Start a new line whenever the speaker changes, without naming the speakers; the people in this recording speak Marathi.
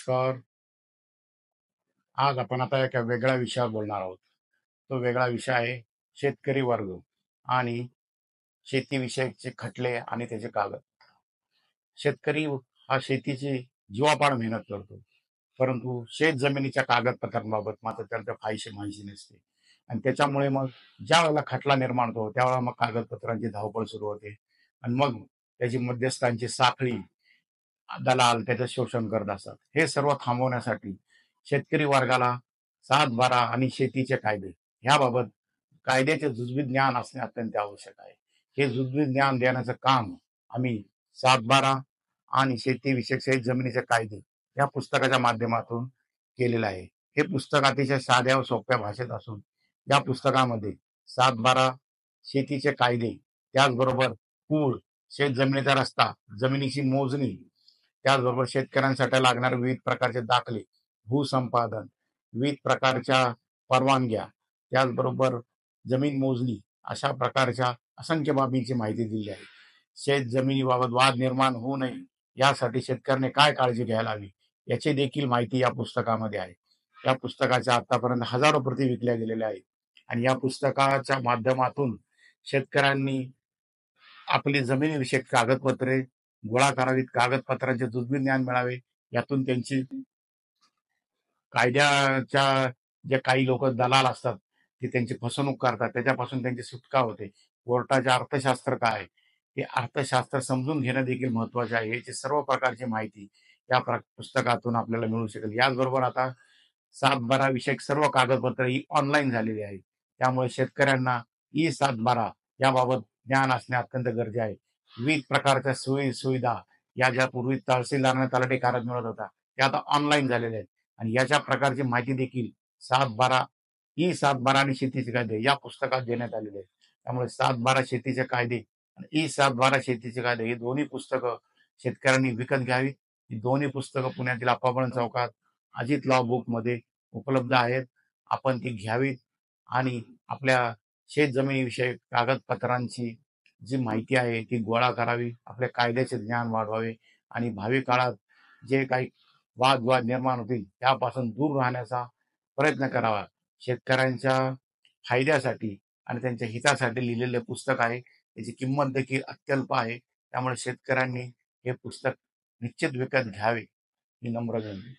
नमस्कार. आज आपण आता एका वेगळ्या विषयावर बोलणार आहोत. तो वेगळा विषय आहे शेतकरी वर्ग आणि शेतीविषयकचे खटले आणि त्याचे कागद. शेतकरी हा शेतीची जीवापाड मेहनत करतो, परंतु शेत जमिनीच्या कागदपत्रांबाबत मात्र त्याला फारशी माहिती नसते. आणि त्याच्यामुळे मग ज्या वेळेला खटला निर्माण होतो, त्यावेळेला मग कागदपत्रांची धावपळ सुरू होते आणि मग त्याची मध्यस्थांची साखळी, दलाल त्याचं शोषण करत असतात. हे सर्व थांबवण्यासाठी शेतकरी वर्गाला सातबारा आणि शेतीचे कायदे ह्याबाबत कायद्याचे जुजबी ज्ञान असणे अत्यंत आवश्यक आहे. हे जुजबी ज्ञान देण्याचं काम आम्ही सातबारा आणि शेतीविषयक शेत जमिनीचे कायदे या पुस्तकाच्या माध्यमातून केलेलं आहे. हे पुस्तक अतिशय साध्या व सोप्या भाषेत असून या पुस्तकामध्ये सातबारा, शेतीचे कायदे, त्याचबरोबर पूल, शेत जमिनीचा रस्ता, जमिनीची मोजणी, त्याचबरोबर शेतकऱ्यांसाठी लागणारे विविध प्रकारचे दाखले, भूसंपादन, विविध प्रकारच्या परवानग्या, त्याचबरोबर जमीन मोजणी, अशा प्रकारच्या असंख्य बाबींची माहिती दिली आहे. शेत जमिनीबाबत वाद निर्माण होऊ नये यासाठी शेतकऱ्याने काय काळजी घ्यायला हवी याची देखील माहिती या पुस्तकामध्ये आहे. या पुस्तकाच्या आतापर्यंत हजारो प्रती विकल्या गेलेल्या आहेत आणि या पुस्तकाच्या माध्यमातून शेतकऱ्यांनी आपली जमिनीविषयक कागदपत्रे गोळा करावीत, कागदपत्रांचे जुजबी ज्ञान मिळावे, यातून त्यांची कायद्याच्या जे काही लोक दलाल असतात ते त्यांची फसवणूक करतात, त्याच्यापासून त्यांची सुटका होते. कोर्टाचे अर्थशास्त्र काय, हे अर्थशास्त्र समजून घेणं देखील महत्वाचे आहे. याची सर्व प्रकारची माहिती या पुस्तकातून आपल्याला मिळू शकेल. याचबरोबर आता सातबारा विषयक सर्व कागदपत्र ही ऑनलाईन झालेली आहेत. त्यामुळे शेतकऱ्यांना ई सातबारा याबाबत ज्ञान असणे अत्यंत गरजेचे आहे. विविध प्रकारच्या सोयी सुविधा या ज्या पूर्वी तहसीलदारांना तलाठी कार्यात मिळत होता, त्या आता ऑनलाईन झालेल्या आहेत आणि याच्या प्रकारची माहिती देखील सातबारा, ई सातबारा आणि शेतीचे कायदे या पुस्तकात देण्यात आलेले आहे. त्यामुळे सातबारा शेतीचे कायदे आणि ई सातबारा शेतीचे कायदे ही दोन्ही पुस्तकं शेतकऱ्यांनी विकत घ्यावी. ही दोन्ही पुस्तकं पुण्यातील अप्पाबळवंत चौकात अजित लॉ बुक मध्ये उपलब्ध आहेत. आपण ती घ्यावीत आणि आपल्या शेत जमिनीविषयक कागदपत्रांची जी माहिती आहे ती गोळा करावी, आपल्या कायद्याचे ज्ञान वाढवावे आणि भावी काळात जे काही वादविवाद निर्माण होतील त्यापासून दूर राहण्याचा प्रयत्न करावा. शेतकऱ्यांच्या फायद्यासाठी आणि त्यांच्या हितासाठी लिहिलेले पुस्तक आहे. त्याची किंमत देखील अत्यल्प आहे. त्यामुळे शेतकऱ्यांनी हे पुस्तक निश्चित विकत घ्यावे ही नम्र विनंती.